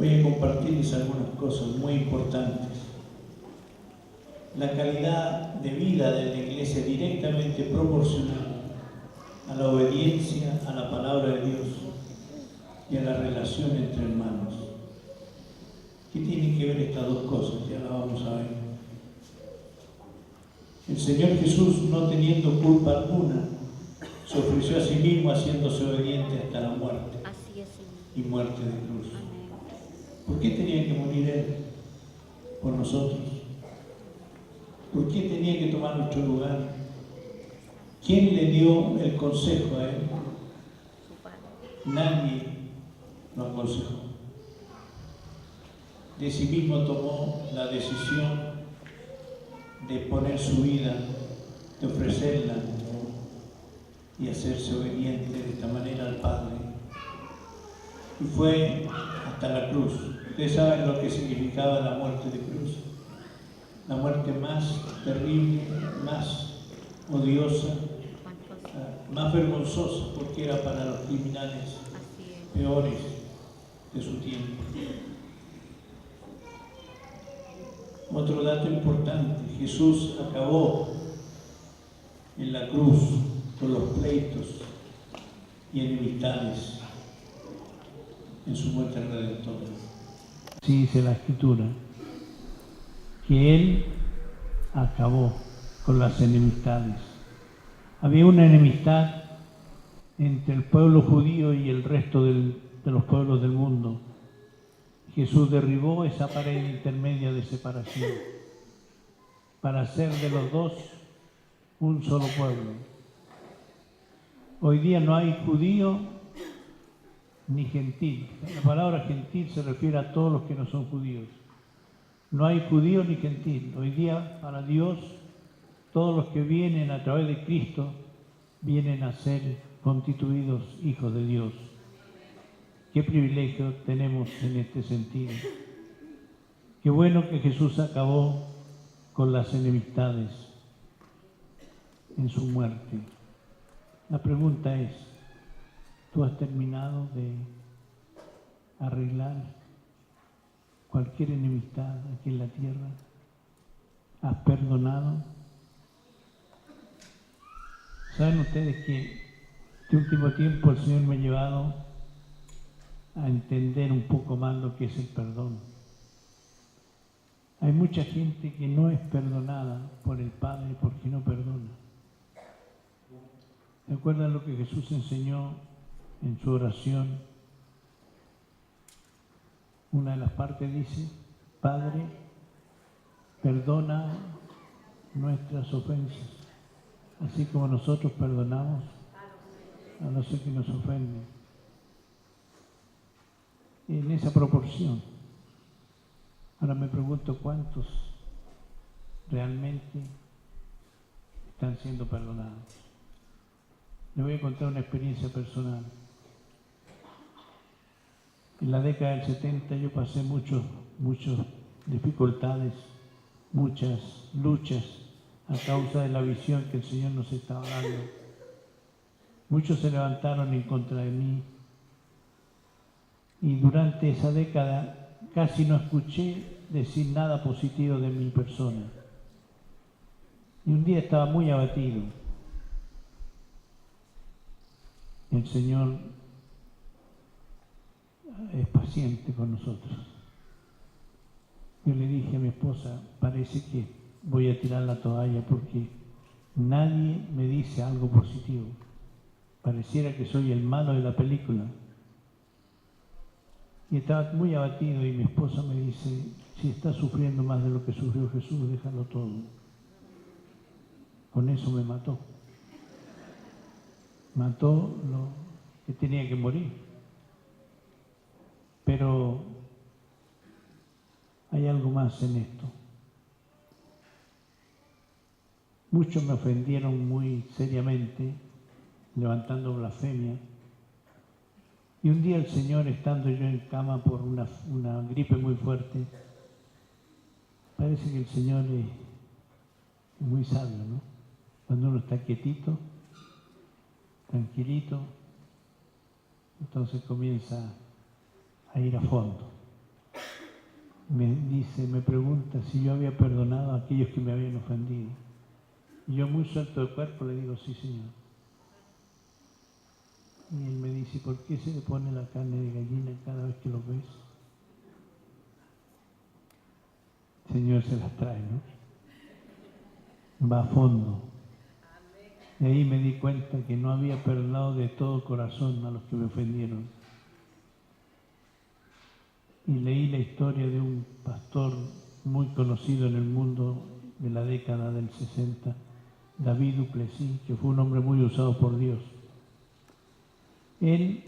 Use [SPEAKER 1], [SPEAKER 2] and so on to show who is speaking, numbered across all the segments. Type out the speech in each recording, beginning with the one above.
[SPEAKER 1] Voy a compartirles algunas cosas muy importantes. La calidad de vida de la iglesia es directamente proporcional a la obediencia a la palabra de Dios y a la relación entre hermanos. ¿Qué tienen que ver estas dos cosas? Ya la vamos a ver. El Señor Jesús, no teniendo culpa alguna, se ofreció a sí mismo haciéndose obediente hasta la muerte.
[SPEAKER 2] Así es, Señor.
[SPEAKER 1] Y muerte de cruz.
[SPEAKER 2] Amén.
[SPEAKER 1] ¿Por qué tenía que morir Él por nosotros? ¿Por qué tenía que tomar nuestro lugar? ¿Quién le dio el consejo a Él?
[SPEAKER 2] Su Padre.
[SPEAKER 1] Nadie lo aconsejó. De sí mismo tomó la decisión de poner su vida, de ofrecerla y hacerse obediente de esta manera al Padre. Y fue hasta la cruz. Ustedes saben lo que significaba la muerte de cruz. La muerte más terrible, más odiosa, más vergonzosa, porque era para los criminales peores de su tiempo. Otro dato importante: Jesús acabó en la cruz con los pleitos y enemistades en su muerte redentora. Así dice la Escritura, que Él acabó con las enemistades. Había una enemistad entre el pueblo judío y el resto de los pueblos del mundo. Jesús derribó esa pared intermedia de separación para hacer de los dos un solo pueblo. Hoy día no hay judío ni gentil. La palabra gentil se refiere a todos los que no son judíos. No hay judío ni gentil. Hoy día, para Dios, todos los que vienen a través de Cristo vienen a ser constituidos hijos de Dios. Qué privilegio tenemos en este sentido. Qué bueno que Jesús acabó con las enemistades en su muerte. La pregunta es, ¿tú has terminado de arreglar cualquier enemistad aquí en la tierra? ¿Has perdonado? ¿Saben ustedes que este último tiempo el Señor me ha llevado a entender un poco más lo que es el perdón? Hay mucha gente que no es perdonada por el Padre porque no perdona. ¿Recuerdan lo que Jesús enseñó en su oración? Una de las partes dice: Padre, perdona nuestras ofensas, así como nosotros perdonamos a los que nos ofenden. En esa proporción. Ahora me pregunto cuántos realmente están siendo perdonados. Les voy a contar una experiencia personal. En la década del 70 yo pasé muchas dificultades, muchas luchas a causa de la visión que el Señor nos estaba dando. Muchos se levantaron en contra de mí y durante esa década casi no escuché decir nada positivo de mi persona. Y un día estaba muy abatido. El Señor es paciente con nosotros. Yo le dije a mi esposa, parece que voy a tirar la toalla porque nadie me dice algo positivo. Pareciera que soy el malo de la película. Y estaba muy abatido y mi esposa me dice, si estás sufriendo más de lo que sufrió Jesús, déjalo todo. Con eso me mató. Mató lo que tenía que morir. Pero hay algo más en esto. Muchos me ofendieron muy seriamente, levantando blasfemia. Y un día el Señor, estando yo en cama por una gripe muy fuerte, parece que el Señor es muy sabio, ¿no? Cuando uno está quietito, tranquilito, entonces comienza a ir a fondo. me pregunta si yo había perdonado a aquellos que me habían ofendido. Y yo muy suelto de cuerpo le digo, sí, Señor. Y él me dice, ¿por qué se le pone la carne de gallina cada vez que lo ves? El Señor se las trae, ¿no? Va a fondo. De ahí me di cuenta que no había perdonado de todo corazón a los que me ofendieron. Y leí la historia de un pastor muy conocido en el mundo de la década del 60, David Duplessis, que fue un hombre muy usado por Dios. Él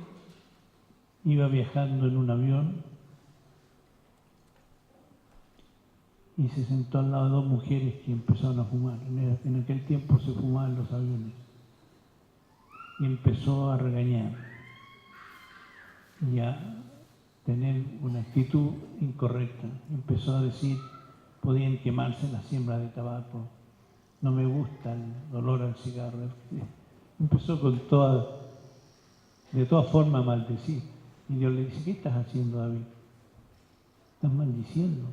[SPEAKER 1] iba viajando en un avión y se sentó al lado de dos mujeres que empezaron a fumar. En aquel tiempo se fumaban en los aviones. Y empezó a regañar y a tener una actitud incorrecta. Empezó a decir, podían quemarse las siembras de tabaco, no me gusta el olor al cigarro. Empezó de toda forma a maldecir. Y Dios le dice, ¿qué estás haciendo, David? Estás maldiciendo.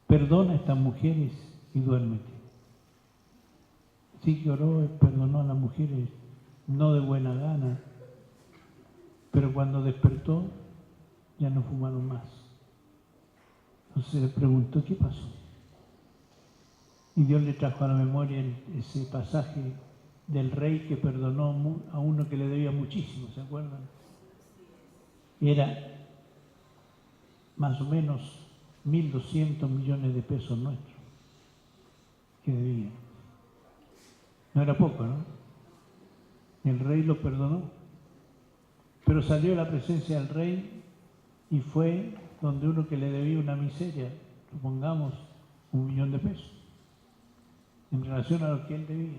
[SPEAKER 1] Perdona a estas mujeres y duérmete. Sí que oró, perdonó a las mujeres, no de buena gana, pero cuando despertó ya no fumaron más. Entonces le preguntó, ¿qué pasó? Y Dios le trajo a la memoria ese pasaje del rey que perdonó a uno que le debía muchísimo, ¿se acuerdan? Era más o menos 1.200 millones de pesos nuestros que debía. No era poco, ¿no? El rey lo perdonó, pero salió a la presencia del rey y fue donde uno que le debía una miseria, supongamos 1.000.000 de pesos, en relación a lo que él debía.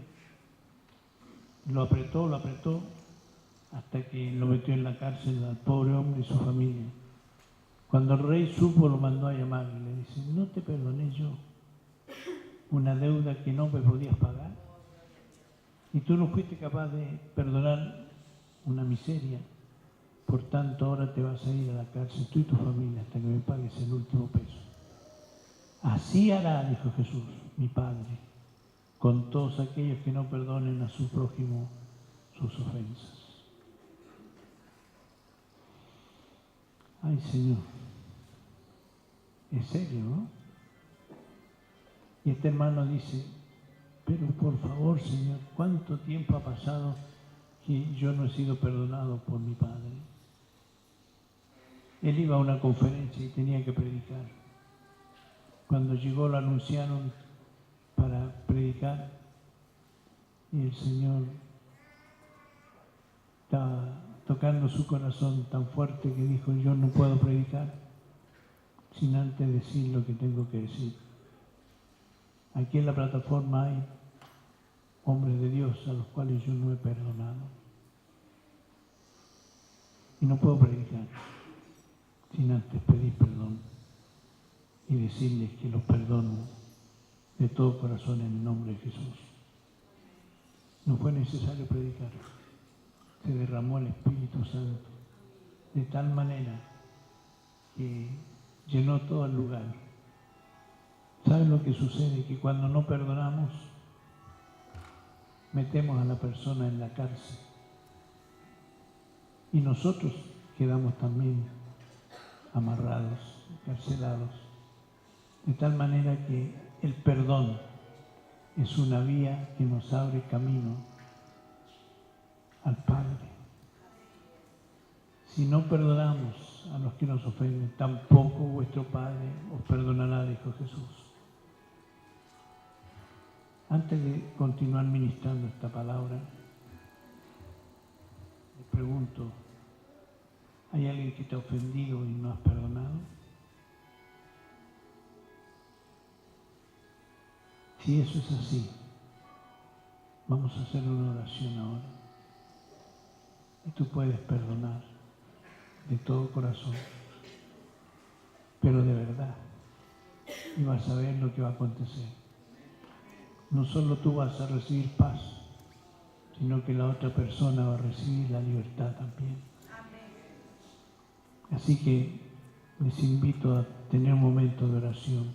[SPEAKER 1] Lo apretó, hasta que lo metió en la cárcel al pobre hombre y su familia. Cuando el rey supo, lo mandó a llamar y le dice, ¿no te perdoné yo una deuda que no me podías pagar? Y tú no fuiste capaz de perdonar una miseria, por tanto ahora te vas a ir a la cárcel, tú y tu familia, hasta que me pagues el último peso. Así hará, dijo Jesús, mi Padre, con todos aquellos que no perdonen a su prójimo sus ofensas. Ay, Señor, es serio, ¿no? Y este hermano dice, pero por favor, Señor, ¿cuánto tiempo ha pasado que yo no he sido perdonado por mi Padre? Él iba a una conferencia y tenía que predicar. Cuando llegó lo anunciaron para predicar y el Señor estaba tocando su corazón tan fuerte que dijo, yo no puedo predicar sin antes decir lo que tengo que decir. Aquí en la plataforma hay hombres de Dios a los cuales yo no he perdonado. Y no puedo predicar sin antes pedir perdón y decirles que los perdono de todo corazón en el nombre de Jesús. No fue necesario predicar. Se derramó el Espíritu Santo de tal manera que llenó todo el lugar. ¿Saben lo que sucede? Que cuando no perdonamos, metemos a la persona en la cárcel. Y nosotros quedamos también amarrados, encarcelados. De tal manera que el perdón es una vía que nos abre camino al Padre. Si no perdonamos a los que nos ofenden, tampoco vuestro Padre os perdonará, dijo Jesús. Antes de continuar ministrando esta palabra, le pregunto, ¿hay alguien que te ha ofendido y no has perdonado? Si eso es así, vamos a hacer una oración ahora. Y tú puedes perdonar de todo corazón, pero de verdad. Y vas a ver lo que va a acontecer. No solo tú vas a recibir paz, sino que la otra persona va a recibir la libertad también. Así que les invito a tener un momento de oración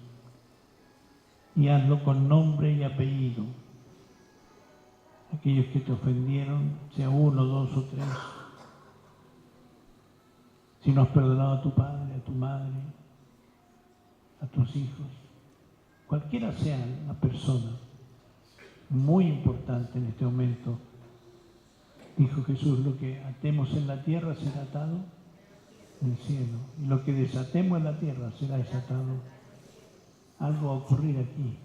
[SPEAKER 1] y hazlo con nombre y apellido. Aquellos que te ofendieron, sea uno, dos o tres. Si no has perdonado a tu padre, a tu madre, a tus hijos, cualquiera sea la persona, muy importante en este momento, dijo Jesús, lo que atemos en la tierra será atado en el cielo, y lo que desatemos en la tierra será desatado. Algo va a ocurrir aquí,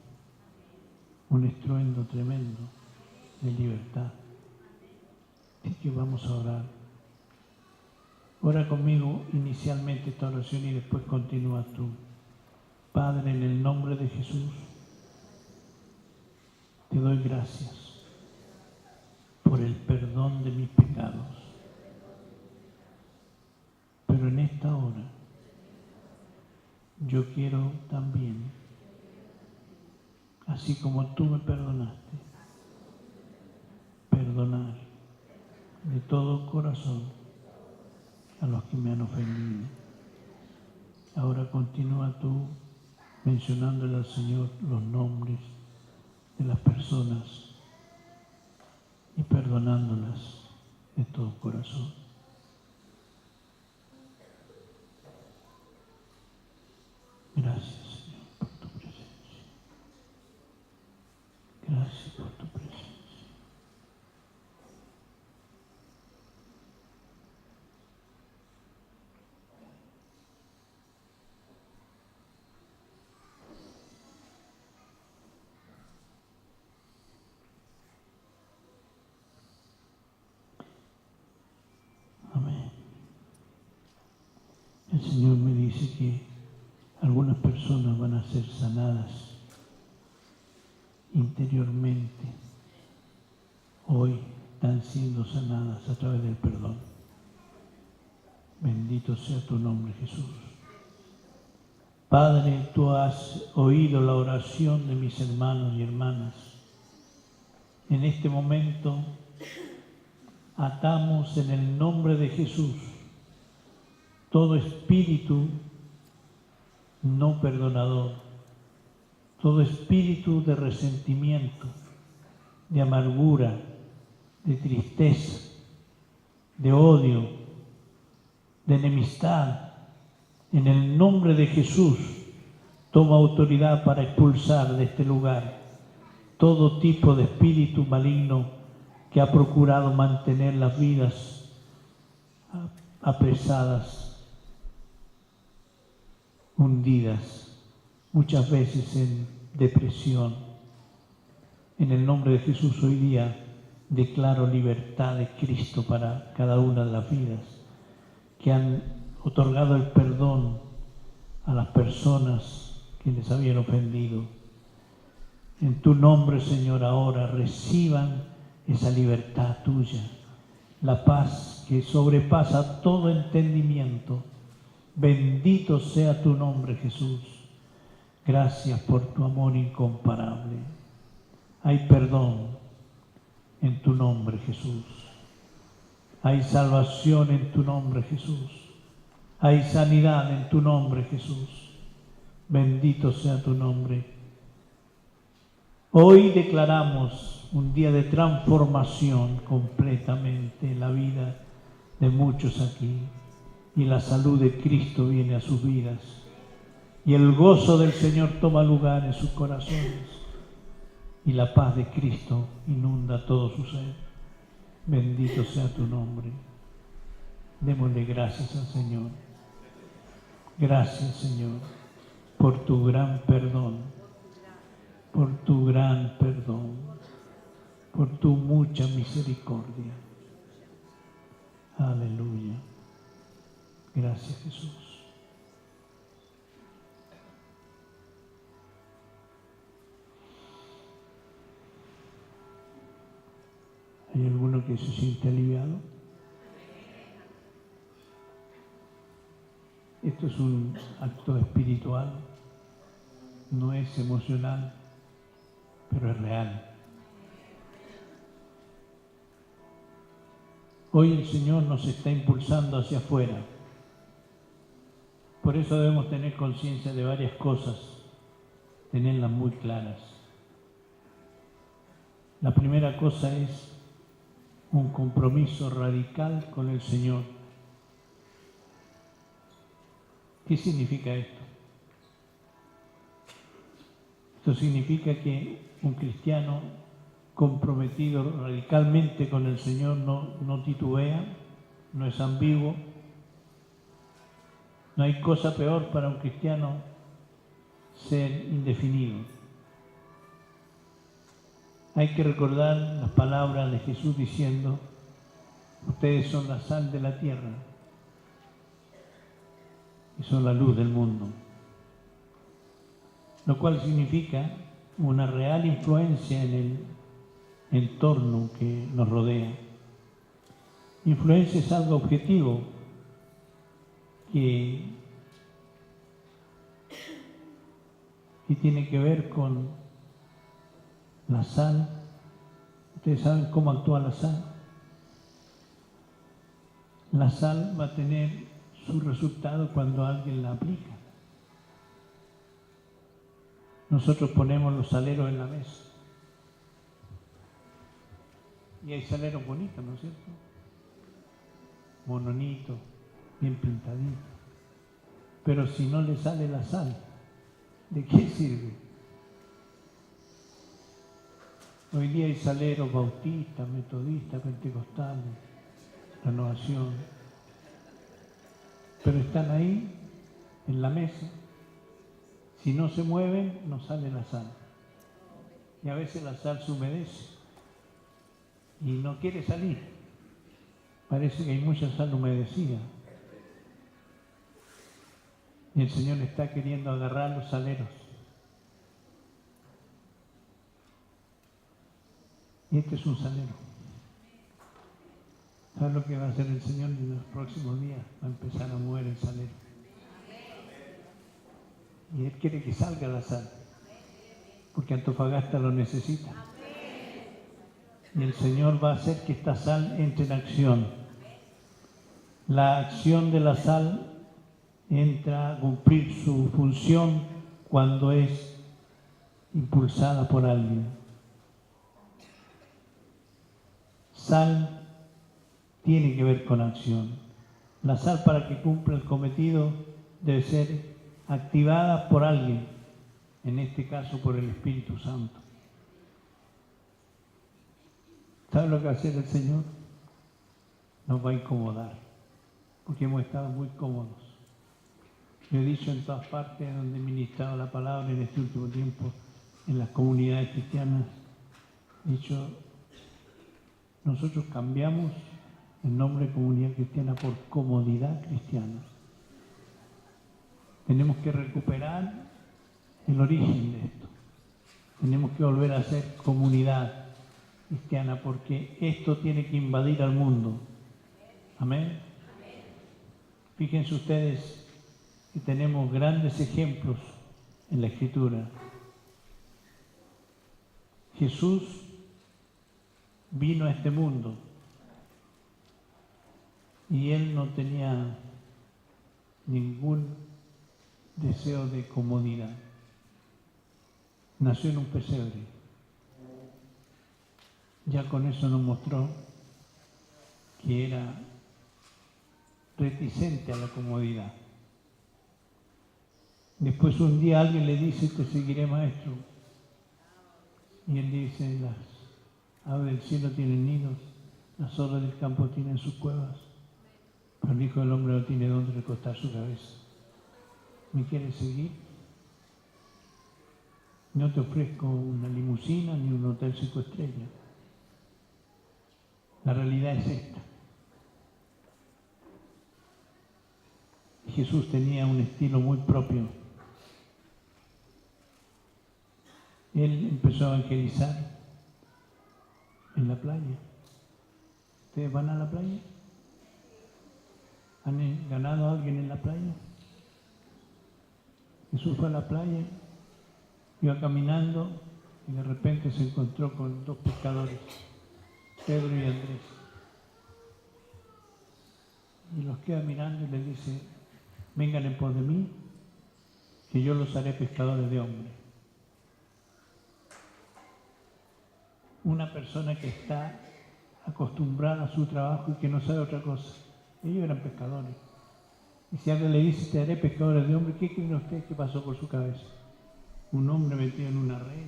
[SPEAKER 1] un estruendo tremendo de libertad. Así que vamos a orar. Ora conmigo inicialmente esta oración y después continúa tú. Padre, en el nombre de Jesús, te doy gracias por el perdón de mis pecados. Pero en esta hora, yo quiero también, así como tú me perdonaste, perdonar de todo corazón a los que me han ofendido. Ahora continúa tú mencionándole al Señor los nombres de las personas y perdonándolas de todo corazón. Gracias, Señor, por tu presencia. Gracias por tu presencia. Amén. El Señor me dice que algunas personas van a ser sanadas interiormente. Hoy están siendo sanadas a través del perdón. Bendito sea tu nombre, Jesús. Padre, tú has oído la oración de mis hermanos y hermanas. En este momento atamos en el nombre de Jesús todo espíritu no perdonador, todo espíritu de resentimiento, de amargura, de tristeza, de odio, de enemistad. En el nombre de Jesús, toma autoridad para expulsar de este lugar todo tipo de espíritu maligno que ha procurado mantener las vidas apresadas, hundidas, muchas veces en depresión. En el nombre de Jesús hoy día declaro libertad de Cristo para cada una de las vidas que han otorgado el perdón a las personas que les habían ofendido. En tu nombre, Señor, ahora reciban esa libertad tuya, la paz que sobrepasa todo entendimiento. Bendito sea tu nombre, Jesús. Gracias por tu amor incomparable. Hay perdón en tu nombre, Jesús. Hay salvación en tu nombre, Jesús. Hay sanidad en tu nombre, Jesús. Bendito sea tu nombre. Hoy declaramos un día de transformación completamente en la vida de muchos aquí. Y la salud de Cristo viene a sus vidas. Y el gozo del Señor toma lugar en sus corazones. Y la paz de Cristo inunda todo su ser. Bendito sea tu nombre. Démosle gracias al Señor. Gracias, Señor, por tu gran perdón, por tu gran perdón, por tu mucha misericordia. Aleluya. Gracias, Jesús. ¿Hay alguno que se siente aliviado? Esto es un acto espiritual, no es emocional, pero es real. Hoy el Señor nos está impulsando hacia afuera, Por eso debemos tener conciencia de varias cosas, tenerlas muy claras. La primera cosa es un compromiso radical con el Señor. ¿Qué significa esto? Esto significa que un cristiano comprometido radicalmente con el Señor no titubea, no es ambiguo. No hay cosa peor para un cristiano ser indefinido. Hay que recordar las palabras de Jesús diciendo: ustedes son la sal de la tierra y son la luz del mundo. Lo cual significa una real influencia en el entorno que nos rodea. Influencia es algo objetivo que tiene que ver con la sal. Ustedes saben cómo actúa la sal. La sal va a tener su resultado cuando alguien la aplica. Nosotros ponemos los saleros en la mesa. Y hay saleros bonitos, ¿no es cierto? Mononitos, bien pintaditos. Pero si no le sale la sal, ¿de qué sirve? Hoy día hay saleros bautistas, metodistas, pentecostales, renovación. Pero están ahí, en la mesa. Si no se mueven, no sale la sal. Y a veces la sal se humedece y no quiere salir. Parece que hay mucha sal humedecida. Y el Señor está queriendo agarrar los saleros. Y este es un salero. ¿Sabes lo que va a hacer el Señor en los próximos días? Va a empezar a mover el salero. Y Él quiere que salga la sal, porque Antofagasta lo necesita. Y el Señor va a hacer que esta sal entre en acción. La acción de la sal entra a cumplir su función cuando es impulsada por alguien. Sal tiene que ver con acción. La sal, para que cumpla el cometido, debe ser activada por alguien, en este caso por el Espíritu Santo. ¿Sabe lo que va a hacer el Señor? Nos va a incomodar, porque hemos estado muy cómodos. Yo he dicho en todas partes donde he ministrado la palabra en este último tiempo, en las comunidades cristianas, he dicho: nosotros cambiamos el nombre de comunidad cristiana por comodidad cristiana. Tenemos que recuperar el origen de esto. Tenemos que volver a ser comunidad cristiana, porque esto tiene que invadir al mundo. Amén. Fíjense ustedes que tenemos grandes ejemplos en la Escritura. Jesús vino a este mundo y Él no tenía ningún deseo de comodidad. Nació en un pesebre. Ya con eso nos mostró que era reticente a la comodidad. Después un día alguien le dice: te seguiré, maestro. Y él dice: las aves del cielo tienen nidos, las zorras del campo tienen sus cuevas, pero el Hijo del Hombre no tiene dónde recostar su cabeza. ¿Me quieres seguir? No te ofrezco una limusina ni un hotel 5 estrellas. La realidad es esta. Jesús tenía un estilo muy propio. Él empezó a evangelizar en la playa. ¿Ustedes van a la playa? ¿Han ganado a alguien en la playa? Jesús fue a la playa, iba caminando y de repente se encontró con dos pescadores, Pedro y Andrés. Y los queda mirando y les dice: vengan en pos de mí, que yo los haré pescadores de hombres. Una persona que está acostumbrada a su trabajo y que no sabe otra cosa. Ellos eran pescadores. Y si alguien le dice, te haré pescadores de hombres, ¿qué creen ustedes que pasó por su cabeza? Un hombre metido en una red,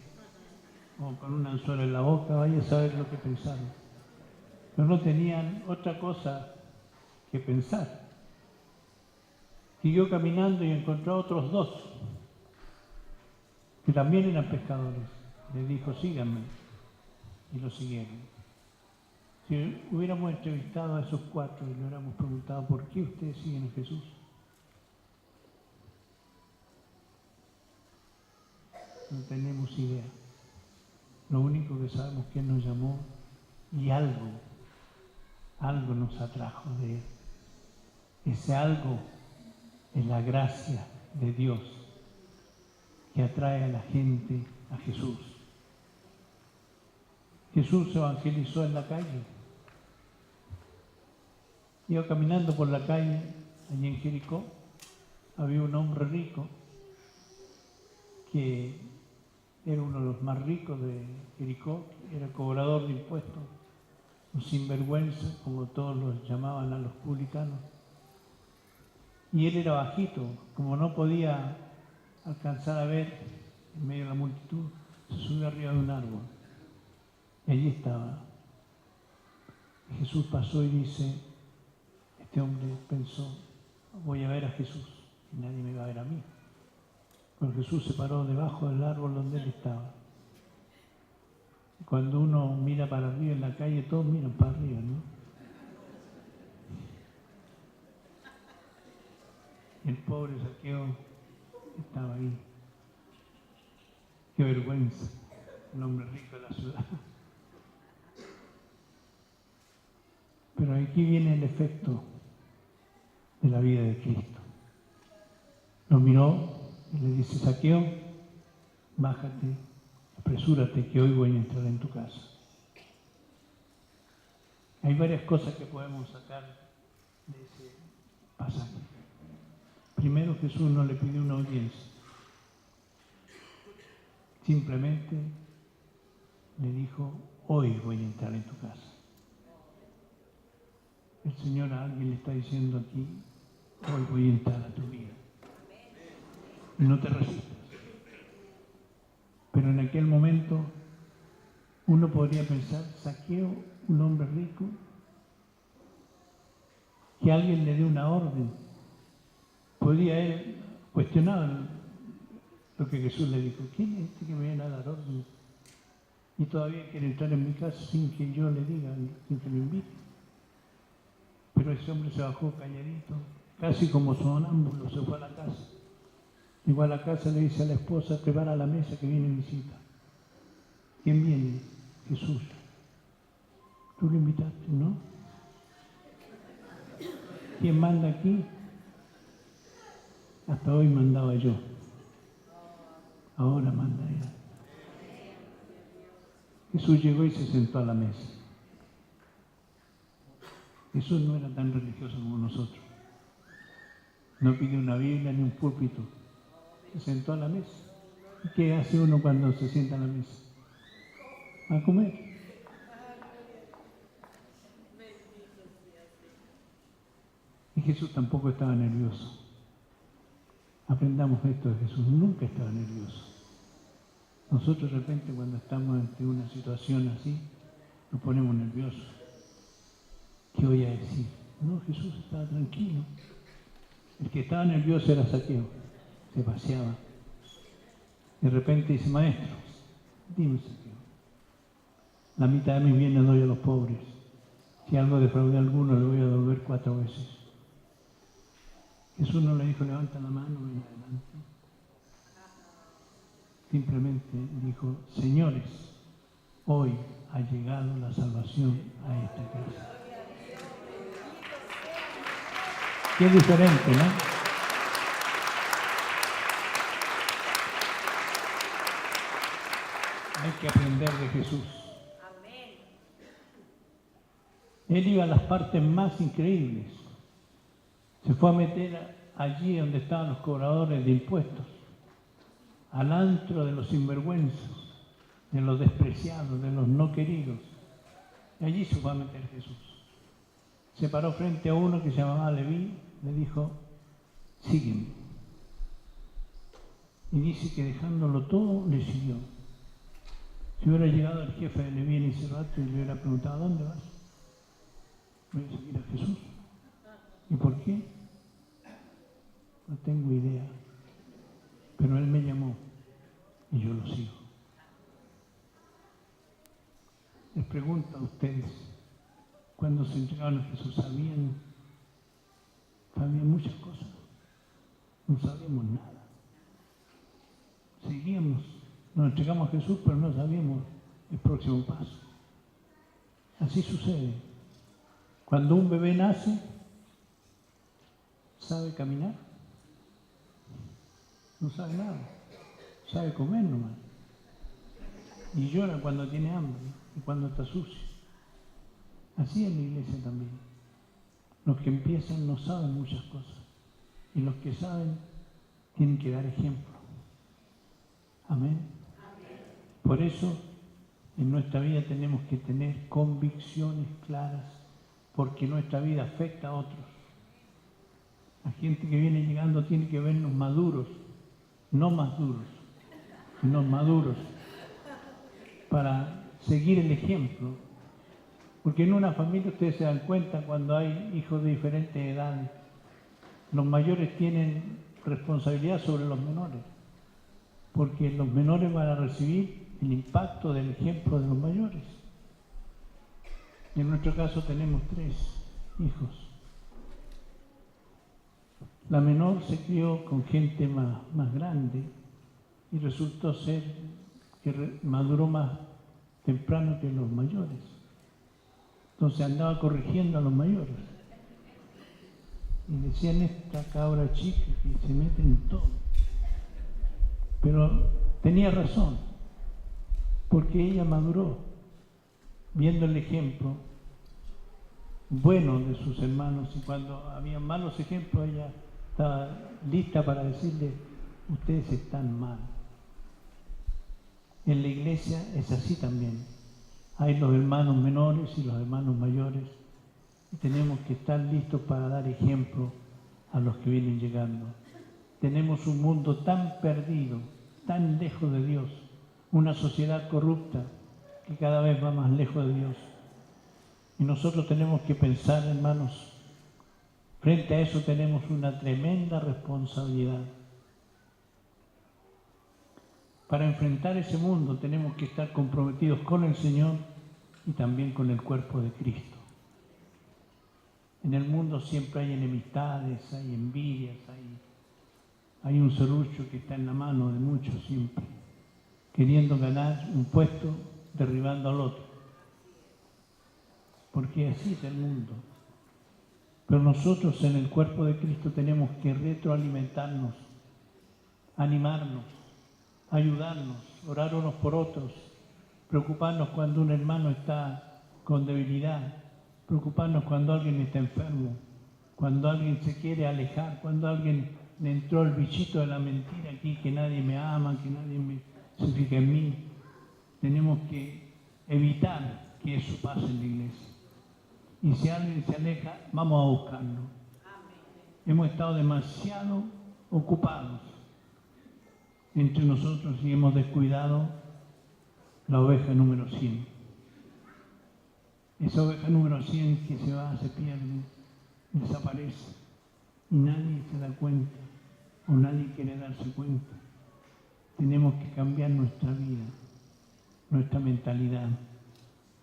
[SPEAKER 1] o con un anzuelo en la boca, vaya a saber lo que pensaron. Pero no tenían otra cosa que pensar. Siguió caminando y encontró a otros dos, que también eran pescadores. Les dijo, síganme. Y lo siguieron. Si hubiéramos entrevistado a esos cuatro y le hubiéramos preguntado, ¿por qué ustedes siguen a Jesús? No tenemos idea. Lo único que sabemos es que Él nos llamó y algo nos atrajo de Él. Ese algo es la gracia de Dios que atrae a la gente a Jesús. Jesús se evangelizó en la calle. Iba caminando por la calle, allí en Jericó, había un hombre rico que era uno de los más ricos de Jericó, era cobrador de impuestos, un sinvergüenza, como todos los llamaban a los publicanos. Y él era bajito, como no podía alcanzar a ver en medio de la multitud, se subió arriba de un árbol. Y allí estaba. Y Jesús pasó y dice, este hombre pensó, voy a ver a Jesús y nadie me va a ver a mí. Pero Jesús se paró debajo del árbol donde él estaba. Y cuando uno mira para arriba en la calle, todos miran para arriba, ¿no? El pobre Zaqueo estaba ahí. Qué vergüenza, el hombre rico de la ciudad. Pero aquí viene el efecto de la vida de Cristo. Lo miró y le dice, Zaqueo, bájate, apresúrate, que hoy voy a entrar en tu casa. Hay varias cosas que podemos sacar de ese pasaje. Primero, Jesús no le pidió una audiencia. Simplemente le dijo, hoy voy a entrar en tu casa. El Señor a alguien le está diciendo aquí, hoy voy a entrar a tu vida. Y no te resistas. Pero en aquel momento uno podría pensar, Zaqueo, un hombre rico, que alguien le dé una orden. Podría él cuestionar lo que Jesús le dijo. ¿Quién es este que me viene a dar orden? Y todavía quiere entrar en mi casa sin que yo le diga, sin que me invite. Pero ese hombre se bajó calladito, casi como sonámbulo, se fue a la casa. Llegó a la casa, le dice a la esposa, prepara la mesa que viene visita. ¿Quién viene? Jesús. Tú lo invitaste, ¿no? ¿Quién manda aquí? Hasta hoy mandaba yo. Ahora manda él. Jesús llegó y se sentó a la mesa. Jesús no era tan religioso como nosotros. No pidió una Biblia ni un púlpito. Se sentó a la mesa. ¿Y qué hace uno cuando se sienta a la mesa? A comer. Y Jesús tampoco estaba nervioso. Aprendamos esto de Jesús. Nunca estaba nervioso. Nosotros de repente cuando estamos ante una situación así, nos ponemos nerviosos. ¿Qué voy a decir? No, Jesús estaba tranquilo. El que estaba nervioso era Zaqueo. Se paseaba. De repente dice, maestro, dime, Zaqueo, la mitad de mis bienes doy a los pobres. Si algo defraudé a alguno, le voy a devolver 4 veces. Jesús no le dijo, levanta la mano, ven adelante. Simplemente dijo, señores, hoy ha llegado la salvación a esta casa. Qué diferente, ¿no? Hay que aprender de Jesús. Él iba a las partes más increíbles. Se fue a meter allí donde estaban los cobradores de impuestos, al antro de los sinvergüenzas, de los despreciados, de los no queridos. Y allí se fue a meter Jesús. Se paró frente a uno que se llamaba Leví, le dijo, sígueme. Y dice que dejándolo todo, le siguió. Si hubiera llegado el jefe de Leví en ese rato y le hubiera preguntado, ¿a dónde vas? Voy a seguir a Jesús. ¿Y por qué? No tengo idea. Pero Él me llamó y yo lo sigo. Les pregunto a ustedes, cuando se entregaron a Jesús, ¿sabían muchas cosas? No sabíamos nada. Seguíamos, nos entregamos a Jesús, pero no sabíamos el próximo paso. Así sucede. Cuando un bebé nace, ¿sabe caminar? No sabe nada. Sabe comer nomás. Y llora cuando tiene hambre y cuando está sucio. Así es la iglesia también. Los que empiezan no saben muchas cosas. Y los que saben tienen que dar ejemplo. Amén. Por eso en nuestra vida tenemos que tener convicciones claras, porque nuestra vida afecta a otros. La gente que viene llegando tiene que vernos maduros, no más duros, sino maduros, para seguir el ejemplo. Porque en una familia ustedes se dan cuenta cuando hay hijos de diferentes edades, los mayores tienen responsabilidad sobre los menores, porque los menores van a recibir el impacto del ejemplo de los mayores. Y en nuestro caso tenemos 3 hijos. La menor se crió con gente más grande y resultó ser que maduró más temprano que los mayores. Entonces andaba corrigiendo a los mayores. Y decían, esta cabra chica que se mete en todo. Pero tenía razón, porque ella maduró, viendo el ejemplo bueno de sus hermanos, y cuando había malos ejemplos, ella estaba lista para decirle, ustedes están mal. En la iglesia es así también. Hay los hermanos menores y los hermanos mayores, y tenemos que estar listos para dar ejemplo a los que vienen llegando. Tenemos un mundo tan perdido, tan lejos de Dios, una sociedad corrupta que cada vez va más lejos de Dios. Y nosotros tenemos que pensar, hermanos, frente a eso tenemos una tremenda responsabilidad. Para enfrentar ese mundo tenemos que estar comprometidos con el Señor y también con el cuerpo de Cristo. En el mundo siempre hay enemistades, hay envidias, hay un serrucho que está en la mano de muchos siempre, queriendo ganar un puesto, derribando al otro. Porque así es el mundo. Pero nosotros en el cuerpo de Cristo tenemos que retroalimentarnos, animarnos, ayudarnos, orar unos por otros, preocuparnos cuando un hermano está con debilidad, preocuparnos cuando alguien está enfermo, cuando alguien se quiere alejar, cuando alguien le entró el bichito de la mentira aquí, que nadie me ama, que nadie se fija en mí. Tenemos que evitar que eso pase en la iglesia. Y si alguien se aleja, vamos a buscarlo. Hemos estado demasiado ocupados entre nosotros y hemos descuidado la oveja número 100. Esa oveja número 100 que se va, se pierde, desaparece y nadie se da cuenta o nadie quiere darse cuenta. Tenemos que cambiar nuestra vida, nuestra mentalidad,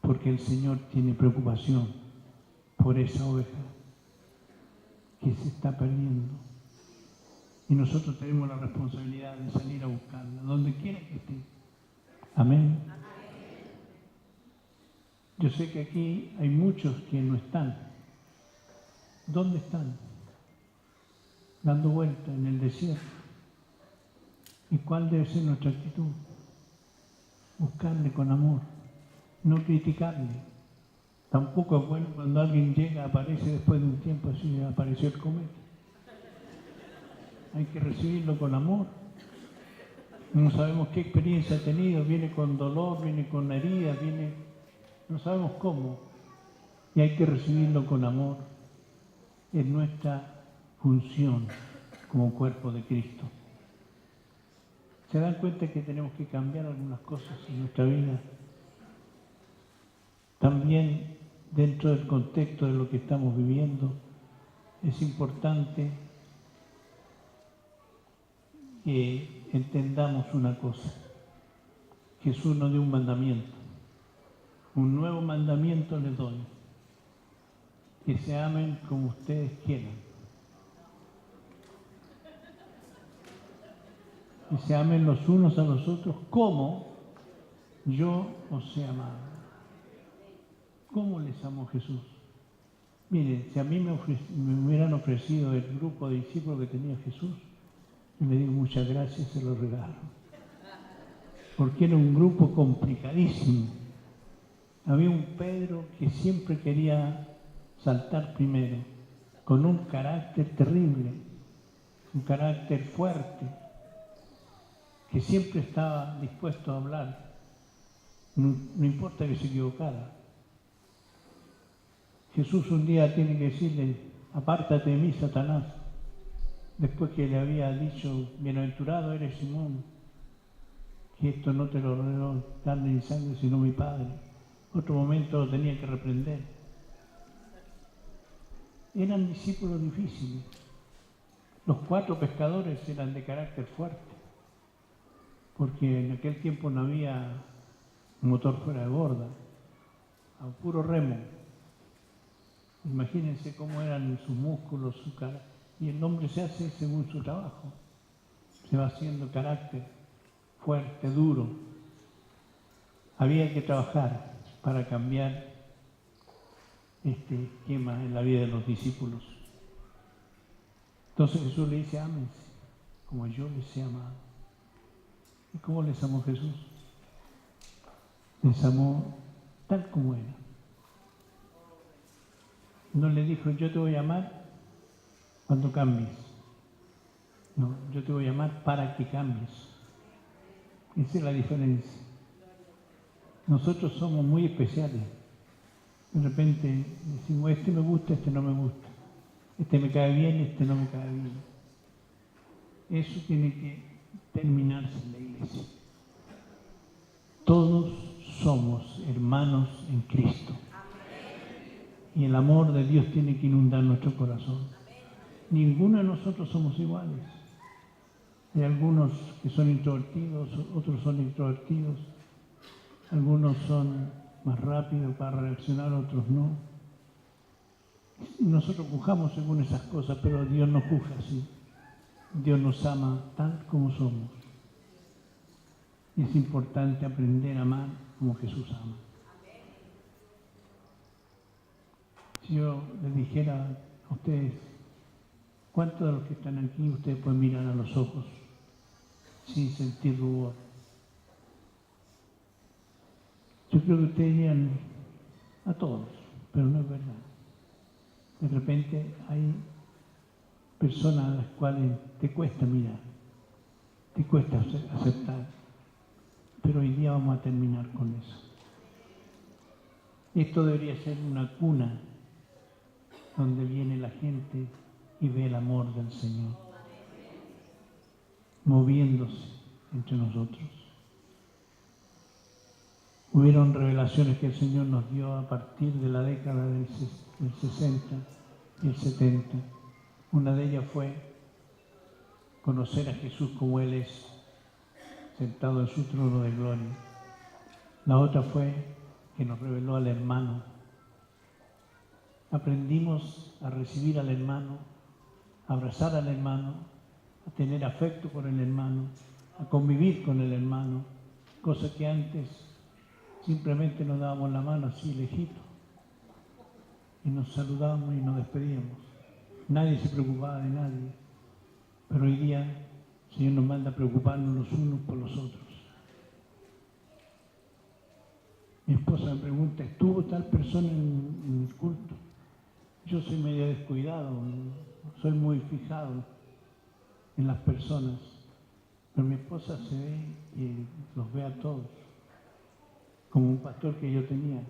[SPEAKER 1] porque el Señor tiene preocupación por esa oveja que se está perdiendo. Y nosotros tenemos la responsabilidad de salir a buscarla, donde quiera que esté. Amén. Yo sé que aquí hay muchos que no están. ¿Dónde están? Dando vueltas en el desierto. ¿Y cuál debe ser nuestra actitud? Buscarle con amor, no criticarle. Tampoco es bueno cuando alguien llega, aparece después de un tiempo, así apareció el cometa. hay que recibirlo con amor. No sabemos qué experiencia ha tenido, viene con dolor, viene con heridas, no sabemos cómo. Y hay que recibirlo con amor. Es nuestra función como cuerpo de Cristo. ¿Se dan cuenta que tenemos que cambiar algunas cosas en nuestra vida? También dentro del contexto de lo que estamos viviendo, es importante que entendamos una cosa. Jesús nos dio un mandamiento. Un nuevo mandamiento les doy. Que se amen como ustedes quieran. Que se amen los unos a los otros como yo os he amado. ¿Cómo les amó Jesús? Miren, si a mí me hubieran ofrecido el grupo de discípulos que tenía Jesús, yo le digo muchas gracias, se los regalo. Porque era un grupo complicadísimo. Había un Pedro que siempre quería saltar primero, con un carácter terrible, un carácter fuerte, que siempre estaba dispuesto a hablar, no importa que se equivocara. Jesús un día tiene que decirle, apártate de mí, Satanás, después que le había dicho, bienaventurado eres Simón, que esto no te lo reveló carne ni sangre, sino mi Padre. Otro momento lo tenía que reprender. Eran discípulos difíciles. Los 4 pescadores eran de carácter fuerte, porque en aquel tiempo no había motor fuera de borda, a puro remo. Imagínense cómo eran sus músculos, su cara. Y el hombre se hace según su trabajo. Se va haciendo carácter fuerte, duro. Había que trabajar para cambiar este esquema en la vida de los discípulos. Entonces Jesús le dice, ámense, como yo les he amado. ¿Y cómo les amó Jesús? Les amó tal como era. No le dijo, yo te voy a amar cuando cambies. No, yo te voy a amar para que cambies. Esa es la diferencia. Nosotros somos muy especiales. De repente decimos, este me gusta, este no me gusta. Este me cae bien, este no me cae bien. Eso tiene que terminarse en la iglesia. Todos somos hermanos en Cristo. Y el amor de Dios tiene que inundar nuestro corazón. Ninguno de nosotros somos iguales. Hay algunos que son introvertidos, otros son extrovertidos. Algunos son más rápidos para reaccionar, otros no. Nosotros juzgamos según esas cosas, pero Dios no juzga así. Dios nos ama tal como somos. Y es importante aprender a amar como Jesús ama. Si yo les dijera a ustedes, ¿cuántos de los que están aquí ustedes pueden mirar a los ojos sin sentir rubor? Yo creo que ustedes dirían a todos, pero no es verdad. De repente hay personas a las cuales te cuesta mirar, te cuesta aceptar, pero hoy día vamos a terminar con eso. Esto debería ser una cuna donde viene la gente y ve el amor del Señor moviéndose entre nosotros. Hubieron revelaciones que el Señor nos dio a partir de la década del 60 y el 70. Una de ellas fue conocer a Jesús como Él es, sentado en su trono de gloria. La otra fue que nos reveló al hermano. Aprendimos a recibir al hermano, a abrazar al hermano, a tener afecto por el hermano, a convivir con el hermano, cosa que antes simplemente nos dábamos la mano así lejito y nos saludábamos y nos despedíamos. Nadie se preocupaba de nadie, pero hoy día el Señor nos manda a preocuparnos los unos por los otros. Mi esposa me pregunta, ¿estuvo tal persona en el culto? Yo soy medio descuidado, soy muy fijado. en las personas. Pero mi esposa se ve y los ve a todos, como un pastor que yo tenía,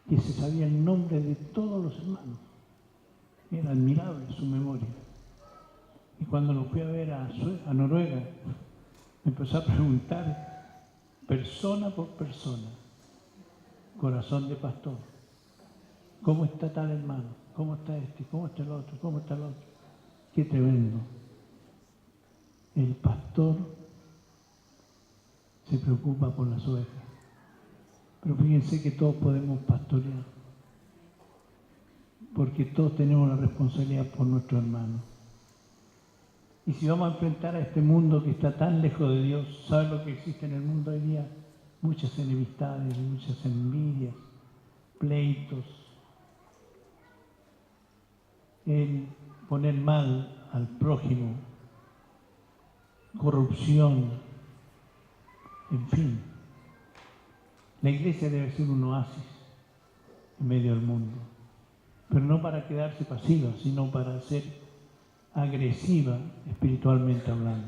[SPEAKER 1] que se sabía el nombre de todos los hermanos. Era admirable su memoria. Y cuando lo fui a ver a Noruega, me empezó a preguntar, persona por persona, corazón de pastor, ¿cómo está tal hermano? ¿Cómo está este? ¿Cómo está el otro? ¿Cómo está el otro? Qué tremendo. El pastor se preocupa por las ovejas. Pero fíjense que todos podemos pastorear, porque todos tenemos la responsabilidad por nuestro hermano. Y si vamos a enfrentar a este mundo que está tan lejos de Dios, ¿saben lo que existe en el mundo hoy día? Muchas enemistades, muchas envidias, pleitos, el poner mal al prójimo, corrupción, en fin. La iglesia debe ser un oasis en medio del mundo, pero no para quedarse pasiva, sino para ser agresiva espiritualmente hablando.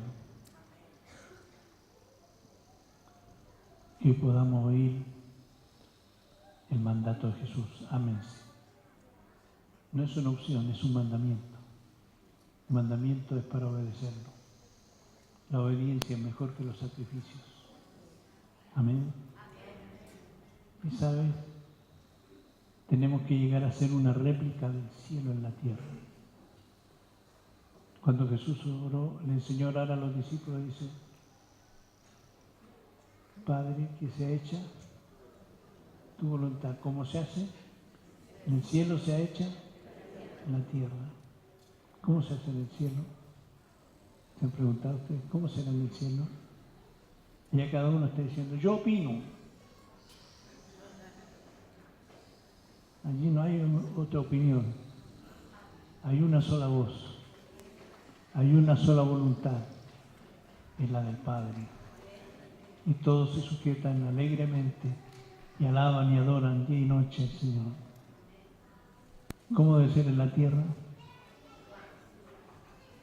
[SPEAKER 1] Que podamos oír el mandato de Jesús. Amén. No es una opción, es un mandamiento. El mandamiento es para obedecerlo. La obediencia es mejor que los sacrificios. Amén. Y sabes, tenemos que llegar a ser una réplica del cielo en la tierra. Cuando Jesús oró, le enseñó a orar a los discípulos, dice, Padre, que sea hecha tu voluntad. ¿Cómo se hace? En el cielo se ha hecha en la tierra. ¿Cómo se hace en el cielo? ¿Se han preguntado ustedes cómo será en el cielo? Y ya cada uno está diciendo, yo opino. Allí no hay otra opinión. Hay una sola voz. Hay una sola voluntad. Es la del Padre. Y todos se sujetan alegremente y alaban y adoran día y noche al Señor. ¿Cómo debe ser en la tierra?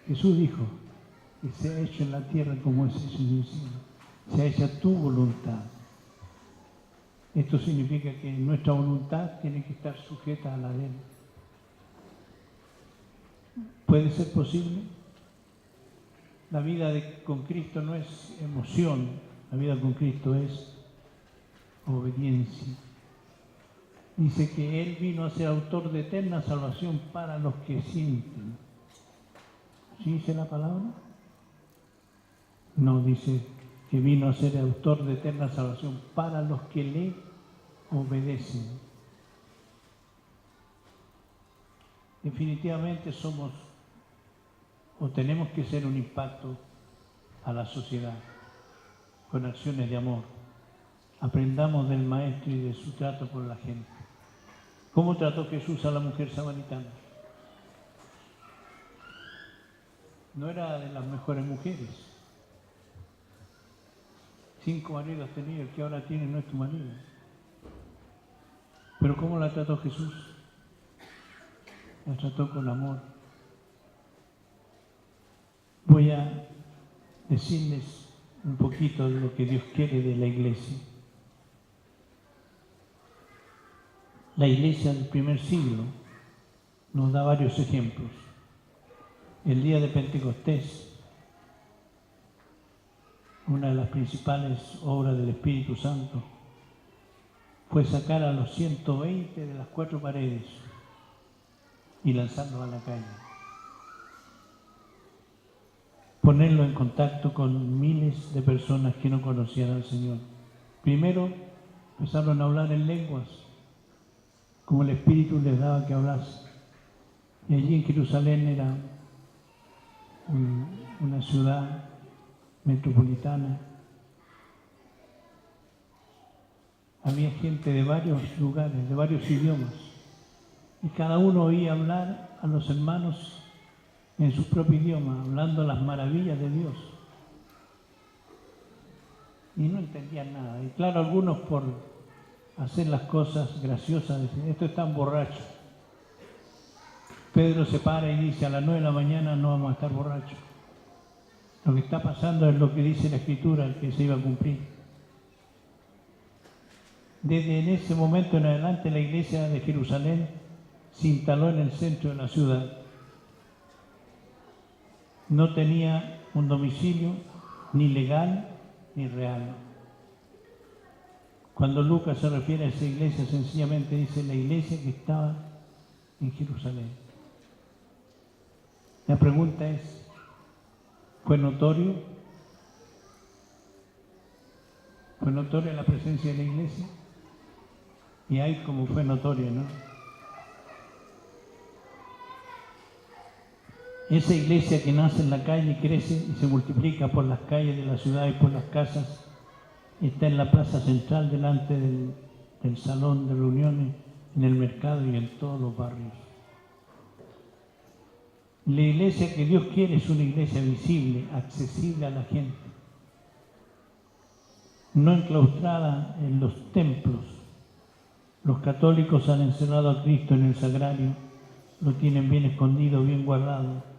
[SPEAKER 1] Jesús dijo que sea hecho en la tierra como es hecho en el cielo. Sea hecha tu voluntad. Esto significa que nuestra voluntad tiene que estar sujeta a la de Él. ¿Puede ser posible? La vida con Cristo no es emoción, la vida con Cristo es obediencia. Dice que Él vino a ser autor de eterna salvación para los que sienten. ¿Sí dice la palabra? No, dice que vino a ser autor de eterna salvación para los que le obedecen. Definitivamente somos o tenemos que ser un impacto a la sociedad con acciones de amor. Aprendamos del Maestro y de su trato con la gente. ¿Cómo trató Jesús a la mujer samaritana? No era de las mejores mujeres. 5 maridos has tenido, el que ahora tiene no es tu marido. Pero ¿cómo la trató Jesús? La trató con amor. Voy a decirles un poquito de lo que Dios quiere de la iglesia. La iglesia del primer siglo nos da varios ejemplos. El día de Pentecostés, una de las principales obras del Espíritu Santo, fue sacar a los 120 de las 4 paredes y lanzarlos a la calle. Ponerlo en contacto con miles de personas que no conocían al Señor. Primero empezaron a hablar en lenguas, como el Espíritu les daba que hablase. Y allí en Jerusalén era una ciudad metropolitana. Había gente de varios lugares, de varios idiomas, y cada uno oía hablar a los hermanos en su propio idioma, hablando las maravillas de Dios. Y no entendían nada. Y claro, algunos por hacer las cosas graciosas decían, esto es tan borracho. Pedro se para y dice, a las 9 de la mañana no vamos a estar borrachos. Lo que está pasando es lo que dice la Escritura, que se iba a cumplir. Desde en ese momento en adelante la iglesia de Jerusalén se instaló en el centro de la ciudad. No tenía un domicilio ni legal ni real. Cuando Lucas se refiere a esa iglesia, sencillamente dice la iglesia que estaba en Jerusalén. La pregunta es, ¿fue notorio? ¿Fue notoria la presencia de la iglesia? Y ahí como fue notoria, ¿no? Esa iglesia que nace en la calle, crece y se multiplica por las calles de la ciudad y por las casas, está en la plaza central delante del salón de reuniones, en el mercado y en todos los barrios. La iglesia que Dios quiere es una iglesia visible, accesible a la gente, no enclaustrada en los templos. Los católicos han encerrado a Cristo en el sagrario, lo tienen bien escondido, bien guardado.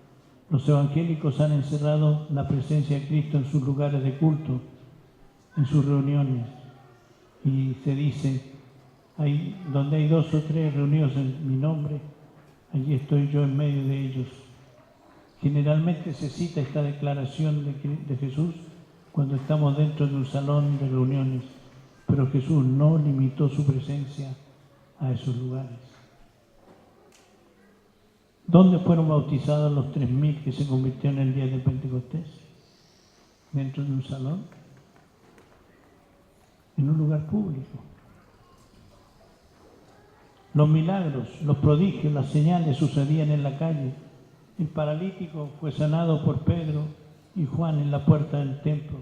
[SPEAKER 1] Los evangélicos han encerrado la presencia de Cristo en sus lugares de culto, en sus reuniones. Y se dice, donde hay 2 o 3 reunidos en mi nombre, allí estoy yo en medio de ellos. Generalmente se cita esta declaración de Jesús cuando estamos dentro de un salón de reuniones, pero Jesús no limitó su presencia a esos lugares. ¿Dónde fueron bautizados los 3.000 que se convirtieron el día de Pentecostés? ¿Dentro de un salón? ¿En un lugar público? Los milagros, los prodigios, las señales sucedían en la calle. El paralítico fue sanado por Pedro y Juan en la puerta del templo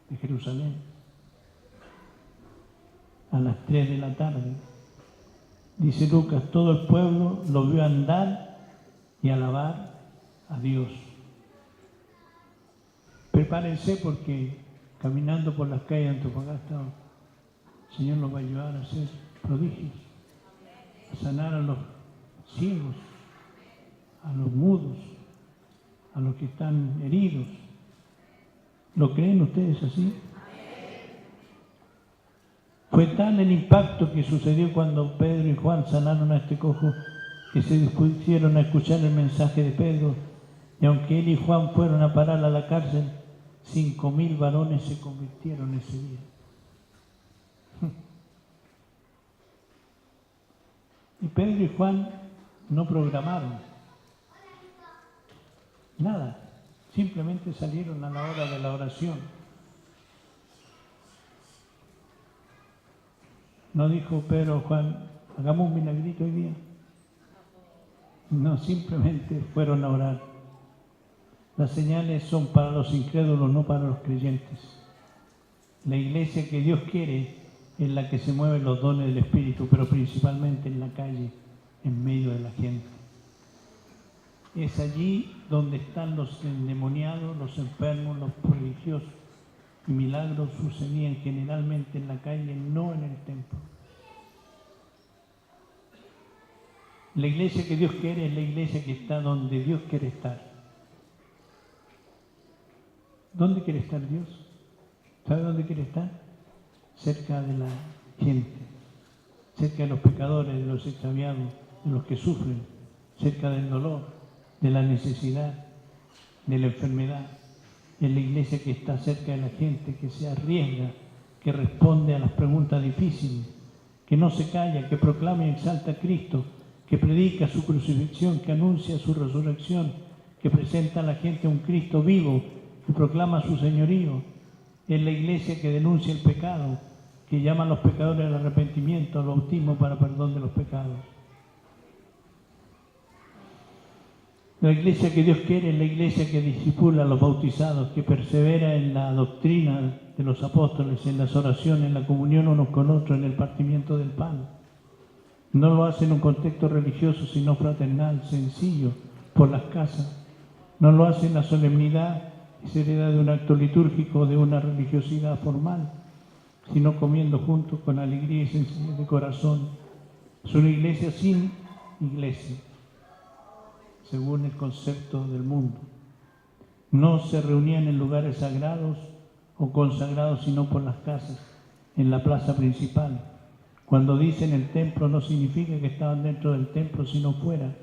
[SPEAKER 1] de Jerusalén a las 3 de la tarde. Dice Lucas, todo el pueblo lo vio andar y alabar a Dios. Prepárense porque caminando por las calles de Antofagasta, el Señor nos va a ayudar a hacer prodigios, a sanar a los ciegos, a los mudos, a los que están heridos. ¿Lo creen ustedes así? Fue tal el impacto que sucedió cuando Pedro y Juan sanaron a este cojo que se dispusieron a escuchar el mensaje de Pedro, y aunque él y Juan fueron a parar a la cárcel, 5.000 varones se convirtieron ese día. Y Pedro y Juan no programaron nada, simplemente salieron a la hora de la oración. No dijo Pedro o Juan, hagamos un milagrito hoy día. No, simplemente fueron a orar. Las señales son para los incrédulos, no para los creyentes. La iglesia que Dios quiere es la que se mueven los dones del Espíritu, pero principalmente en la calle, en medio de la gente. Es allí donde están los endemoniados, los enfermos, los prodigiosos. Y milagros sucedían generalmente en la calle, no en el templo. La iglesia que Dios quiere es la iglesia que está donde Dios quiere estar. ¿Dónde quiere estar Dios? ¿Sabe dónde quiere estar? Cerca de la gente, cerca de los pecadores, de los extraviados, de los que sufren, cerca del dolor, de la necesidad, de la enfermedad. Es la iglesia que está cerca de la gente, que se arriesga, que responde a las preguntas difíciles, que no se calla, que proclama y exalta a Cristo, que predica su crucifixión, que anuncia su resurrección, que presenta a la gente a un Cristo vivo, que proclama su señorío. Es la iglesia que denuncia el pecado, que llama a los pecadores al arrepentimiento, al bautismo para perdón de los pecados. La iglesia que Dios quiere es la iglesia que discipula a los bautizados, que persevera en la doctrina de los apóstoles, en las oraciones, en la comunión unos con otros, en el partimiento del pan. No lo hace en un contexto religioso, sino fraternal, sencillo, por las casas. No lo hace en la solemnidad y seriedad de un acto litúrgico, de una religiosidad formal, sino comiendo juntos con alegría y sencillez de corazón. Es una iglesia sin iglesia, según el concepto del mundo. No se reunían en lugares sagrados o consagrados, sino por las casas, en la plaza principal. Cuando dicen el templo, no significa que estaban dentro del templo, sino fuera,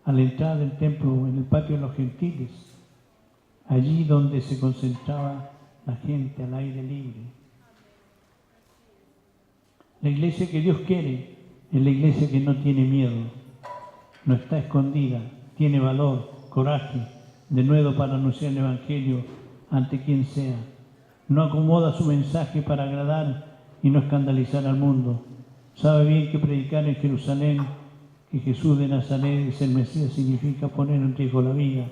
[SPEAKER 1] a la entrada del templo, en el patio de los gentiles, allí donde se concentraba la gente al aire libre. La iglesia que Dios quiere es la iglesia que no tiene miedo, no está escondida, tiene valor, coraje, denuedo para anunciar el Evangelio ante quien sea. No acomoda su mensaje para agradar y no escandalizar al mundo. Sabe bien que predicar en Jerusalén que Jesús de Nazaret es el Mesías significa poner en riesgo la vida.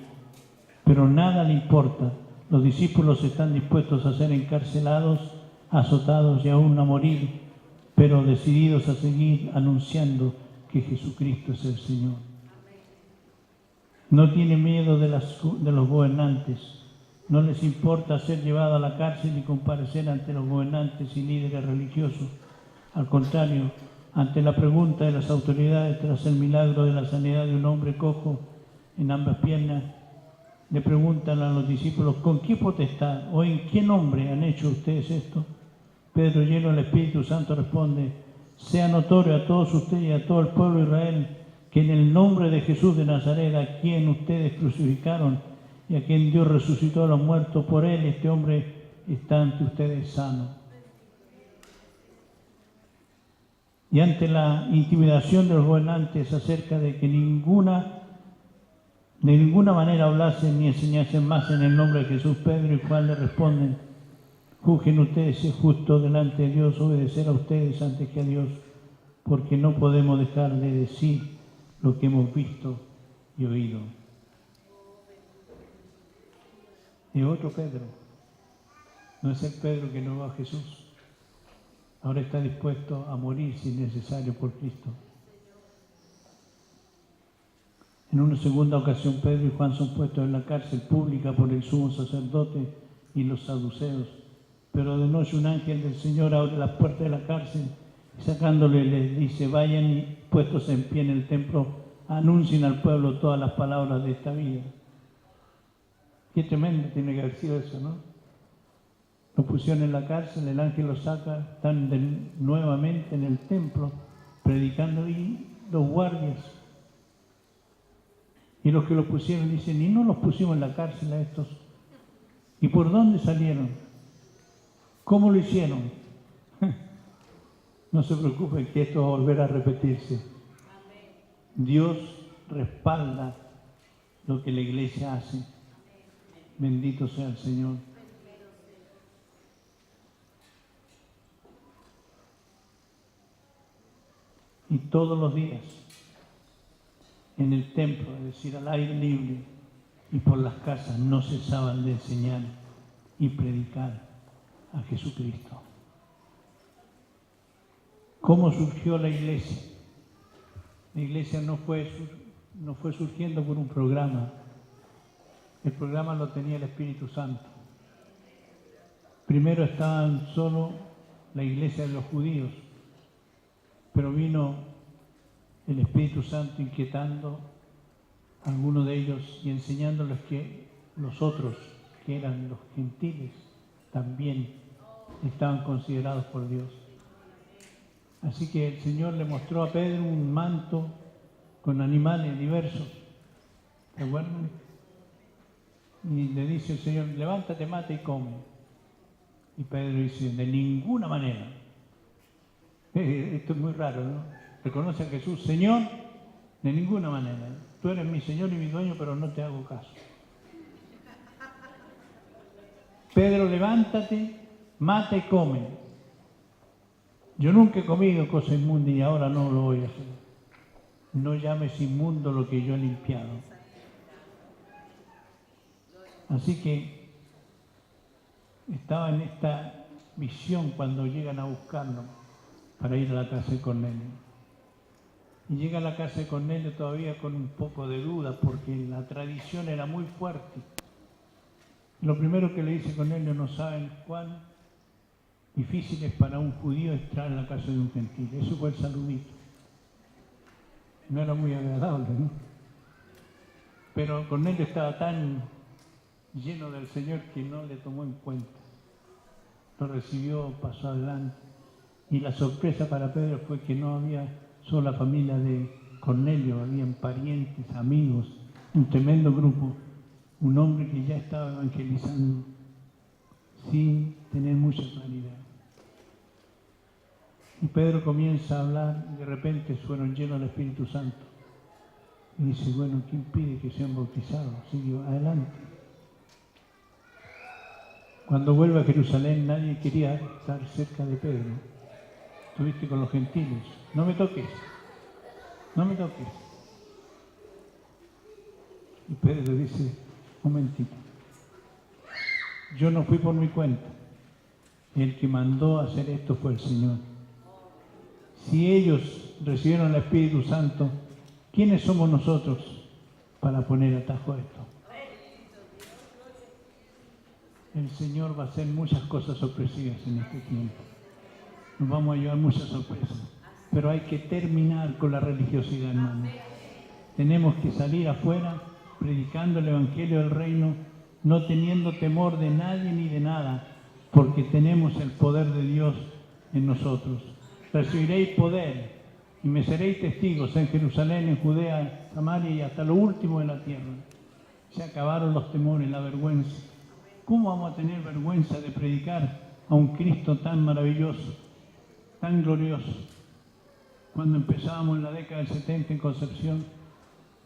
[SPEAKER 1] Pero nada le importa. Los discípulos están dispuestos a ser encarcelados, azotados y aún a morir, pero decididos a seguir anunciando que Jesucristo es el Señor. No tiene miedo de los gobernantes. No les importa ser llevado a la cárcel y comparecer ante los gobernantes y líderes religiosos. Al contrario, ante la pregunta de las autoridades tras el milagro de la sanidad de un hombre cojo en ambas piernas, le preguntan a los discípulos: ¿con qué potestad o en qué nombre han hecho ustedes esto? Pedro, lleno del Espíritu Santo, responde: sea notorio a todos ustedes y a todo el pueblo de Israel que en el nombre de Jesús de Nazaret, a quien ustedes crucificaron y a quien Dios resucitó a los muertos, por él este hombre está ante ustedes sano. Y ante la intimidación de los gobernantes acerca de que de ninguna manera hablasen ni enseñasen más en el nombre de Jesús, Pedro y Juan le responden: juzguen ustedes si es justo delante de Dios obedecer a ustedes antes que a Dios, porque no podemos dejar de decir lo que hemos visto y oído. Y otro Pedro, no es el Pedro que negó a Jesús. Ahora está dispuesto a morir si es necesario por Cristo. En una segunda ocasión, Pedro y Juan son puestos en la cárcel pública por el sumo sacerdote y los saduceos. Pero de noche un ángel del Señor abre las puertas de la cárcel y sacándole les dice: vayan y puestos en pie en el templo, anuncien al pueblo todas las palabras de esta vida. Qué tremendo tiene que haber sido eso, ¿no? Lo pusieron en la cárcel, el ángel los saca, están nuevamente en el templo predicando y los guardias. Y los que los pusieron dicen: ¿y no los pusimos en la cárcel a estos? ¿Y por dónde salieron? ¿Cómo lo hicieron? No se preocupen que esto va a volver a repetirse. Dios respalda lo que la iglesia hace. Bendito sea el Señor. Y todos los días, en el templo, es decir, al aire libre y por las casas, no cesaban de enseñar y predicar a Jesucristo. ¿Cómo surgió la iglesia? La iglesia no fue surgiendo por un programa. El programa lo tenía el Espíritu Santo. Primero estaban solo la iglesia de los judíos, pero vino el Espíritu Santo inquietando a algunos de ellos y enseñándoles que los otros, que eran los gentiles, también estaban considerados por Dios. Así que el Señor le mostró a Pedro un manto con animales diversos. ¿Se acuerdan? Y le dice el Señor: levántate, mata y come. Y Pedro dice: de ninguna manera. Esto es muy raro, ¿no? Reconoce a Jesús: Señor, de ninguna manera. Tú eres mi Señor y mi dueño, pero no te hago caso. Pedro, levántate, mata y come. Yo nunca he comido cosa inmunda y ahora no lo voy a hacer. No llames inmundo lo que yo he limpiado. Así que estaba en esta visión cuando llegan a buscarlo para ir a la casa de Cornelio. Y llega a la casa de Cornelio todavía con un poco de duda porque la tradición era muy fuerte. Lo primero que le dice Cornelio: no saben cuán difícil es para un judío entrar en la casa de un gentil. Eso fue el saludito. No era muy agradable, ¿no? Pero Cornelio estaba tan lleno del Señor, que no le tomó en cuenta. Lo recibió, pasó adelante. Y la sorpresa para Pedro fue que no había solo la familia de Cornelio, habían parientes, amigos, un tremendo grupo, un hombre que ya estaba evangelizando sin tener mucha claridad. Y Pedro comienza a hablar y de repente fueron llenos del Espíritu Santo. Y dice, bueno, ¿qué impide que sean bautizados? Siguió adelante. Cuando vuelve a Jerusalén, nadie quería estar cerca de Pedro. Estuviste con los gentiles. No me toques. No me toques. Y Pedro dice, un momentito. Yo no fui por mi cuenta. El que mandó a hacer esto fue el Señor. Si ellos recibieron el Espíritu Santo, ¿quiénes somos nosotros para poner atajo a esto? El Señor va a hacer muchas cosas sorpresivas en este tiempo. Nos vamos a llevar muchas sorpresas. Pero hay que terminar con la religiosidad, hermano. Tenemos que salir afuera predicando el Evangelio del Reino, no teniendo temor de nadie ni de nada, porque tenemos el poder de Dios en nosotros. Recibiréis poder y me seréis testigos en Jerusalén, en Judea, Samaria y hasta lo último de la tierra. Se acabaron los temores, la vergüenza. ¿Cómo vamos a tener vergüenza de predicar a un Cristo tan maravilloso, tan glorioso? Cuando empezábamos en la década del 70 en Concepción,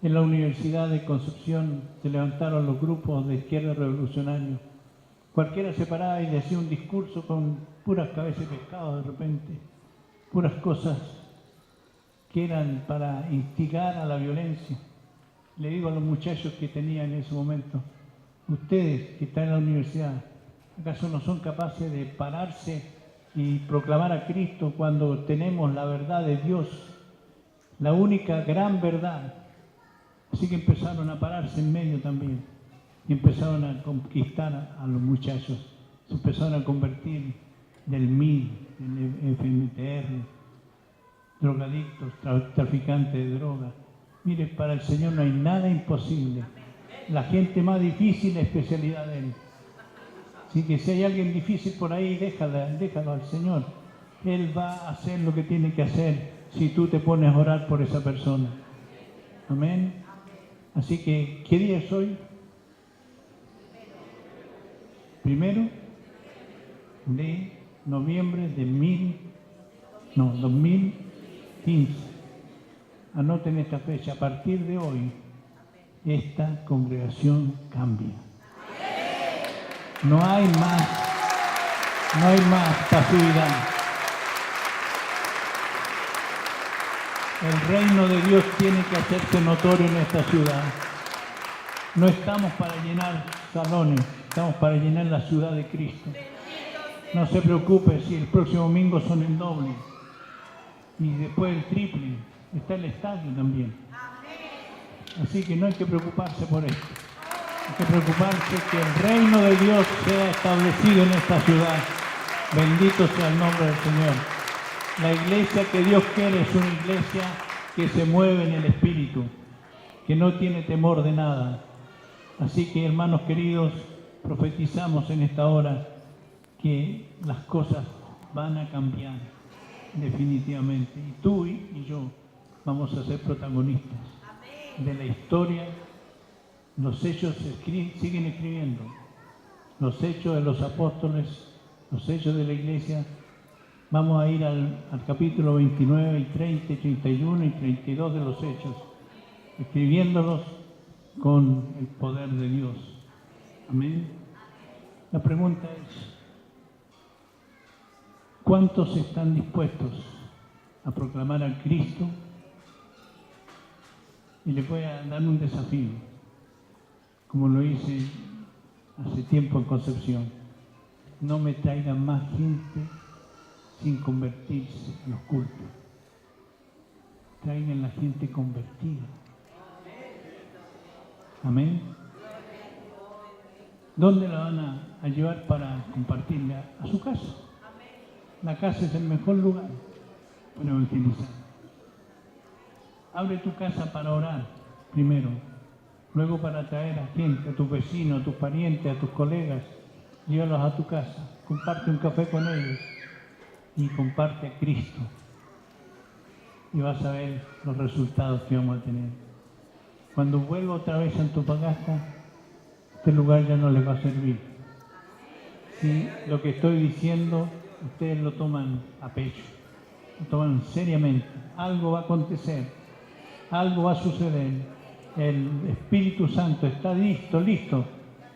[SPEAKER 1] en la Universidad de Concepción se levantaron los grupos de izquierda revolucionarios. Cualquiera se paraba y decía un discurso con puras cabezas de pescado de repente, puras cosas que eran para instigar a la violencia. Le digo a los muchachos que tenía en ese momento, ustedes que están en la universidad, ¿acaso no son capaces de pararse y proclamar a Cristo cuando tenemos la verdad de Dios, la única gran verdad? Así que empezaron a pararse en medio también y empezaron a conquistar a los muchachos, se empezaron a convertir del MIL, del FMTR, drogadictos, traficantes de drogas. Mire, para el Señor no hay nada imposible. La gente más difícil es la especialidad de Él. Así que si hay alguien difícil por ahí, déjalo al Señor. Él va a hacer lo que tiene que hacer si tú te pones a orar por esa persona. Amén. Así que, ¿qué día es hoy? Primero de noviembre de 2015. Anoten esta fecha. A partir de hoy, esta congregación cambia. No hay más pasividad. El reino de Dios tiene que hacerse notorio en esta ciudad. No estamos para llenar salones, estamos para llenar la ciudad de Cristo. No se preocupe si el próximo domingo son el doble y después el triple. Está el estadio también. Así que no hay que preocuparse por esto. Hay que preocuparse que el reino de Dios sea establecido en esta ciudad. Bendito sea el nombre del Señor. La iglesia que Dios quiere es una iglesia que se mueve en el Espíritu, que no tiene temor de nada. Así que, hermanos queridos, profetizamos en esta hora que las cosas van a cambiar definitivamente. Y tú y yo vamos a ser protagonistas de la historia. Los hechos siguen escribiendo. Los hechos de los apóstoles, los hechos de la iglesia. Vamos a ir al capítulo 29 y 30, y 31 y 32 de los hechos, escribiéndolos con el poder de Dios. Amén. La pregunta es, ¿cuántos están dispuestos a proclamar a Cristo? Y les voy a dar un desafío, como lo hice hace tiempo en Concepción. No me traigan más gente sin convertirse a los cultos. Traigan la gente convertida. Amén. ¿Dónde la van a llevar para compartirla? A su casa. La casa es el mejor lugar para evangelizar. Abre tu casa para orar primero.
[SPEAKER 3] Luego para traer a gente, a tus vecinos, a tus parientes, a tus colegas, llévalos a tu casa, comparte un café con ellos y comparte a Cristo. Y vas a ver los resultados que vamos a tener. Cuando vuelva otra vez a Antofagasta, este lugar ya no les va a servir. Si lo que estoy diciendo, ustedes lo toman a pecho, lo toman seriamente. Algo va a acontecer, algo va a suceder. El Espíritu Santo está listo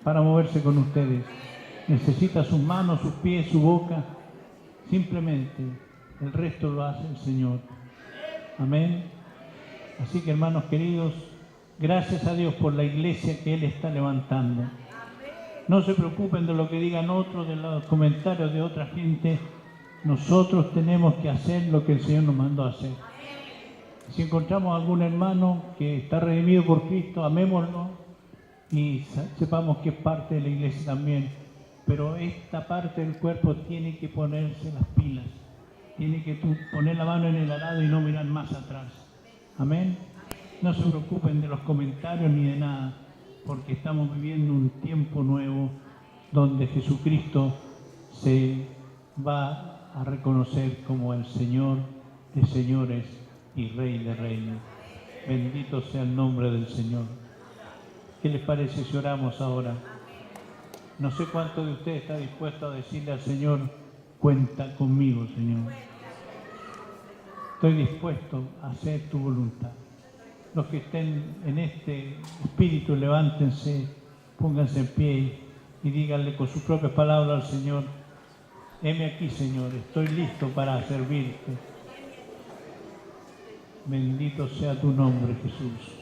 [SPEAKER 3] para moverse con ustedes. Necesita sus manos, sus pies, su boca. Simplemente el resto lo hace el Señor. Amén. Así que, hermanos queridos, gracias a Dios por la iglesia que Él está levantando. No se preocupen de lo que digan otros, de los comentarios de otra gente. Nosotros tenemos que hacer lo que el Señor nos mandó a hacer. Si encontramos algún hermano que está redimido por Cristo, amémoslo y sepamos que es parte de la iglesia también. Pero esta parte del cuerpo tiene que ponerse las pilas. Tiene que poner la mano en el arado y no mirar más atrás. Amén. No se preocupen de los comentarios ni de nada, porque estamos viviendo un tiempo nuevo donde Jesucristo se va a reconocer como el Señor de señores y Rey de reyes. Bendito sea el nombre del Señor. ¿Qué les parece si oramos ahora? No sé cuánto de ustedes está dispuesto a decirle al Señor, cuenta conmigo, Señor. Estoy dispuesto a hacer tu voluntad. Los que estén en este espíritu, levántense, pónganse en pie y díganle con sus propias palabras al Señor, heme aquí, Señor, estoy listo para servirte. Bendito sea tu nombre, Jesús.